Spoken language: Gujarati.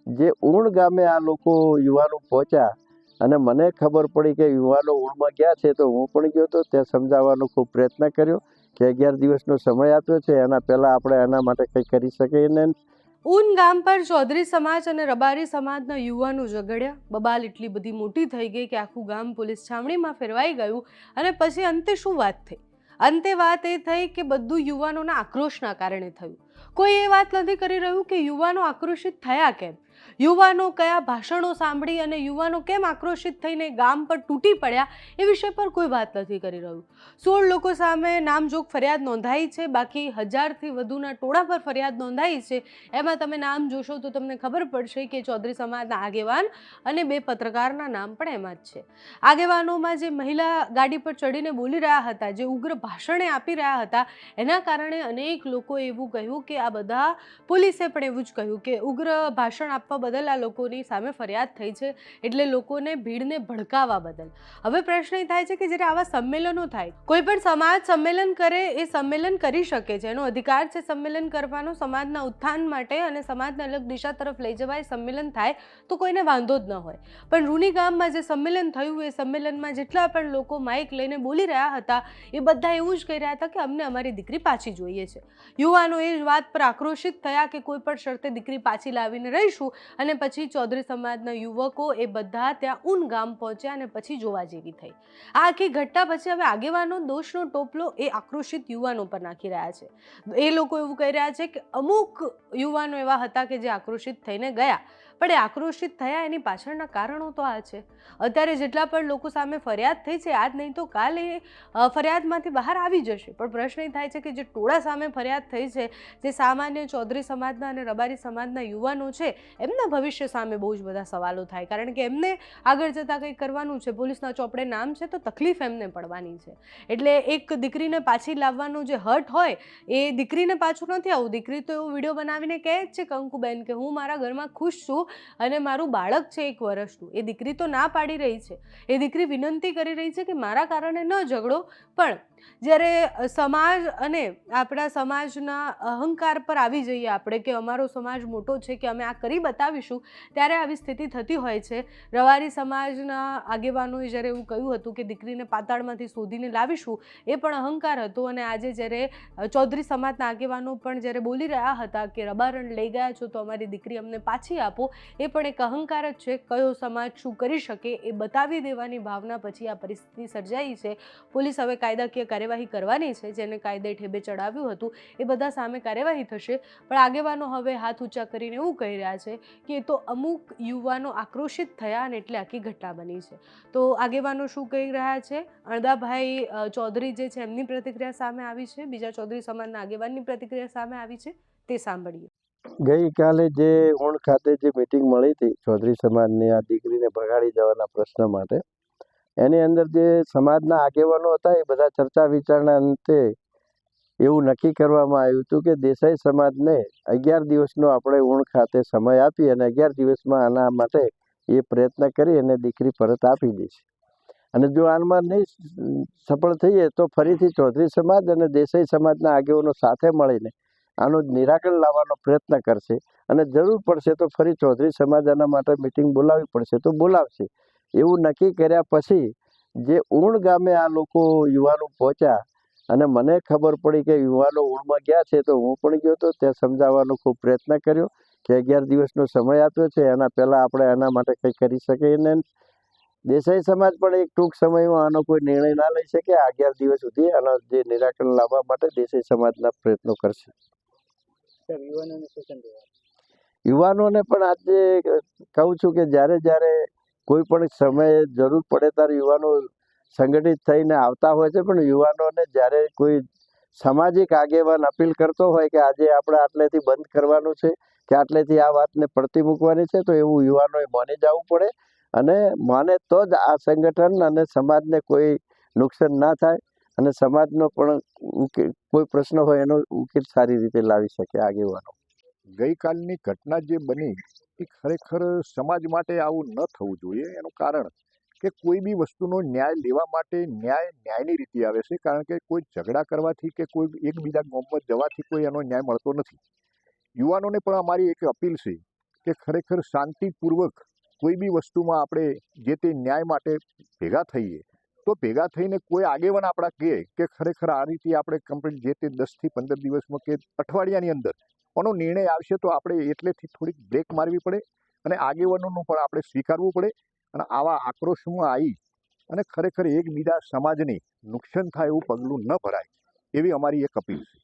જે ઊણ ગામે આ લોકો યુવાનો પહોંચ્યા અને મને ખબર પડી કે યુવાનો ઊણમાં ગયા છે, તો હું પણ ગયો હતો. ત્યાં સમજાવવાનો ખૂબ પ્રયત્ન કર્યો કે 11 દિવસનો સમય આપ્યો છે, એના પહેલાં આપણે એના માટે કંઈ કરી શકીએ નહીં. ઊન ગામ પર ચૌધરી સમાજ અને રબારી સમાજના યુવાનો ઝઘડ્યા. બબાલ એટલી બધી મોટી થઈ ગઈ કે આખું ગામ પોલીસ છાવણીમાં ફેરવાઈ ગયું. અને પછી અંતે શું વાત થઈ? અંતે વાત એ થઈ કે બધું યુવાનોના આક્રોશના કારણે થયું. કોઈ એ વાત નથી કરી રહ્યું કે યુવાનો આક્રોશિત થયા કેમ, યુવાનો કયા ભાષણો સાંભળી અને યુવાનો કેમ આક્રોશિત થઈને ગામ પર તૂટી પડ્યા, એ વિષય પર કોઈ વાત નથી કરી રહ્યું. 16 લોકો સામે નામજોગ ફરિયાદ નોંધાઈ છે, બાકી 1000થી વધુના ટોળા પર ફરિયાદ નોંધાઈ છે. એમાં તમે નામ જોશો તો તમને ખબર પડશે કે ચૌધરી સમાજના આગેવાન અને 2 પત્રકારના નામ પણ એમાં જ છે. આગેવાનોમાં જે મહિલા ગાડી પર ચડીને બોલી રહ્યા હતા, જે ઉગ્ર ભાષણે આપી રહ્યા હતા, એના કારણે અનેક લોકોએ એવું કહ્યું કે આ બધા, પોલીસે પણ એવું જ કહ્યું કે ઉગ્ર ભાષણ આપવા બદલ આ લોકોની સામે ફરિયાદ થઈ છે, એટલે લોકોને ભીડને ભડકાવવા બદલ. હવે પ્રશ્ન એ થાય છે કે જ્યારે આવા સંમેલનો થાય, કોઈ પણ સમાજ સંમેલન કરે, એ સંમેલન કરી શકે છે, એનો અધિકાર છે સંમેલન કરવાનો, સમાજના ઉત્થાન માટે અને સમાજને અલગ દિશા તરફ લઈ જવાય સંમેલન થાય તો કોઈને વાંધો જ ન હોય. પણ રૂની ગામમાં જે સંમેલન થયું, એ સંમેલનમાં જેટલા પણ લોકો માઇક લઈને બોલી રહ્યા હતા, એ બધા એવું જ કહી રહ્યા હતા કે અમને અમારી દીકરી પાછી જોઈએ છે. યુવાનો એ જ વાત પર આક્રોશિત થયા કે કોઈ પણ શરતે દીકરી પાછી લાવીને રહીશું. અને પછી ચૌધરી સમાજના યુવકો એ બધા ત્યાં ઊન ગામ પહોંચ્યા અને પછી જોવા જેવી થઈ. આ આખી ઘટના પછી હવે આગેવાનો દોષનો ટોપલો એ આક્રોશિત યુવાનો પર નાખી રહ્યા છે. એ લોકો એવું કહી રહ્યા છે કે અમુક યુવાનો એવા હતા કે જે આક્રોશિત થઈને ગયા, પણ એ આક્રોશિત થયા એની પાછળના કારણો તો આ છે. અત્યારે જેટલા પણ લોકો સામે ફરિયાદ થઈ છે, આજ નહીં તો કાલે ફરિયાદમાંથી બહાર આવી જશે. પણ પ્રશ્ન એ થાય છે કે જે ટોળા સામે ફરિયાદ થઈ છે, જે સામાન્ય ચૌધરી સમાજના અને રબારી સમાજના યુવાનો છે, એમના ભવિષ્ય સામે બહુ જ બધા સવાલો થાય. કારણ કે એમને આગળ જતાં કંઈક કરવાનું છે, પોલીસના ચોપડે નામ છે, તો તકલીફ એમને પડવાની છે. એટલે એક દીકરીને પાછી લાવવાનું જે હર્ટ હોય, એ દીકરીને પાછું નથી આવું. દીકરી તો એવો વિડીયો બનાવીને કહે જ છે કંકુબેન કે હું મારા ઘરમાં ખુશ છું અને મારું બાળક છે 1 વર્ષનું. એ દીકરી તો ના પાડી રહી છે. એ દીકરી વિનંતી કરી રહી છે કે મારા કારણે ન ઝઘડો. પણ જ્યારે સમાજ અને આપણા સમાજના અહંકાર પર આવી જઈએ આપણે કે અમારો સમાજ મોટો છે કે અમે આ કરી બતાવીશું, ત્યારે આવી સ્થિતિ થતી હોય છે. રબારી સમાજના આગેવાનોએ જ્યારે એવું કહ્યું હતું કે દીકરીને પાતાળમાંથી શોધીને લાવીશું, એ પણ અહંકાર હતો. અને આજે જ્યારે ચૌધરી સમાજના આગેવાનો પણ જ્યારે બોલી રહ્યા હતા કે રબારણ લઈ ગયા છો તો અમારી દીકરી અમને પાછી આપો, એ પણ એક અહંકાર જ છે. કયો સમાજ શું કરી શકે એ બતાવી દેવાની ભાવના પછી આ પરિસ્થિતિ સર્જાઈ છે. પોલીસ હવે કાયદાકીય કાર્યવાહી કરવાની છે. જેને કાયદે ઠેબે ચડાવ્યું હતું એ બધા સામે કાર્યવાહી થશે. પણ આગેવાનો હવે હાથ ઊંચા કરીને એવું કહી રહ્યા છે કે એ તો અમુક યુવાનો આક્રોશિત થયા અને એટલે આખી ઘટના બની છે. તો આગેવાનો શું કહી રહ્યા છે, અણદાભાઈ ચૌધરી જે છે એમની પ્રતિક્રિયા સામે આવી છે, બીજા ચૌધરી સમાજના આગેવાનની પ્રતિક્રિયા સામે આવી છે, તે સાંભળીએ. ગઈકાલે જે ઊણ ખાતે જે મિટિંગ મળી હતી ચૌધરી સમાજની આ દીકરીને ભગાડી જવાના પ્રશ્ન માટે, એની અંદર જે સમાજના આગેવાનો હતા એ બધા ચર્ચા વિચારણા અંતે એવું નક્કી કરવામાં આવ્યું હતું કે દેસાઈ સમાજને 11 દિવસનો આપણે ઊણ ખાતે સમય આપી અને 11 દિવસમાં આના માટે એ પ્રયત્ન કરી અને દીકરી પરત આપી દઈશ. અને જો આમાં નહીં સફળ થઈએ તો ફરીથી ચૌધરી સમાજ અને દેસાઈ સમાજના આગેવાનો સાથે મળીને આનું નિરાકરણ લાવવાનો પ્રયત્ન કરશે. અને જરૂર પડશે તો ફરી ચૌધરી સમાજ આના માટે મિટિંગ બોલાવવી પડશે તો બોલાવશે. એવું નક્કી કર્યા પછી જે ઊણ ગામે આ લોકો યુવાનો પહોંચ્યા અને મને ખબર પડી કે યુવાનો ઊણમાં ગયા છે, તો હું પણ ગયો હતો. ત્યાં સમજાવવાનો ખૂબ પ્રયત્ન કર્યો કે 11 દિવસનો સમય આપ્યો છે, એના પહેલાં આપણે આના માટે કંઈ કરી શકીએ નહીં. દેસાઈ સમાજ પણ એક ટૂંક સમયમાં આનો કોઈ નિર્ણય ના લઈ શકે. 11 દિવસ સુધી આનો જે નિરાકરણ લાવવા માટે દેસાઈ સમાજના પ્રયત્નો કરશે. યુવાનોને પણ આજે કહું છું કે જ્યારે જ્યારે કોઈ પણ સમયે જરૂર પડે ત્યારે યુવાનો સંગઠિત થઈને આવતા હોય છે. પણ યુવાનોને જ્યારે કોઈ સામાજિક આગેવાન અપીલ કરતો હોય કે આજે આપણે આટલેથી બંધ કરવાનું છે કે આટલેથી આ વાતને પડતી મૂકવાની છે, તો એવું યુવાનોએ માની જવું પડે. અને માને તો જ આ સંગઠન અને સમાજને કોઈ નુકસાન ના થાય અને સમાજનો પણ કોઈ પ્રશ્ન હોય એનો ઉકેલ સારી રીતે લાવી શકે આગેવાનો. ગઈકાલની ઘટના જે બની એ ખરેખર સમાજ માટે આવું ન થવું જોઈએ. એનું કારણ કે કોઈ બી વસ્તુનો ન્યાય લેવા માટે ન્યાયની રીતે આવે છે. કારણ કે કોઈ ઝઘડા કરવાથી કે કોઈ એકબીજા ગામમાં જવાથી કોઈ એનો ન્યાય મળતો નથી. યુવાનોને પણ અમારી એક અપીલ છે કે ખરેખર શાંતિપૂર્વક કોઈ બી વસ્તુમાં આપણે જે તે ન્યાય માટે ભેગા થઈએ તો ભેગા થઈને કોઈ આગેવાન આપણા કહે કે ખરેખર આ રીતે આપણે કમ્પ્લીટ જે તે 10થી 15 દિવસમાં કે અઠવાડિયાની અંદર આનો નિર્ણય આવશે તો આપણે એટલેથી થોડીક બ્રેક મારવી પડે અને આગેવાનોનું પણ આપણે સ્વીકારવું પડે અને આવા આક્રોશમાં આવી અને ખરેખર એકબીજા સમાજને નુકસાન થાય એવું પગલું ન ભરાય એવી અમારી એક અપીલ છે.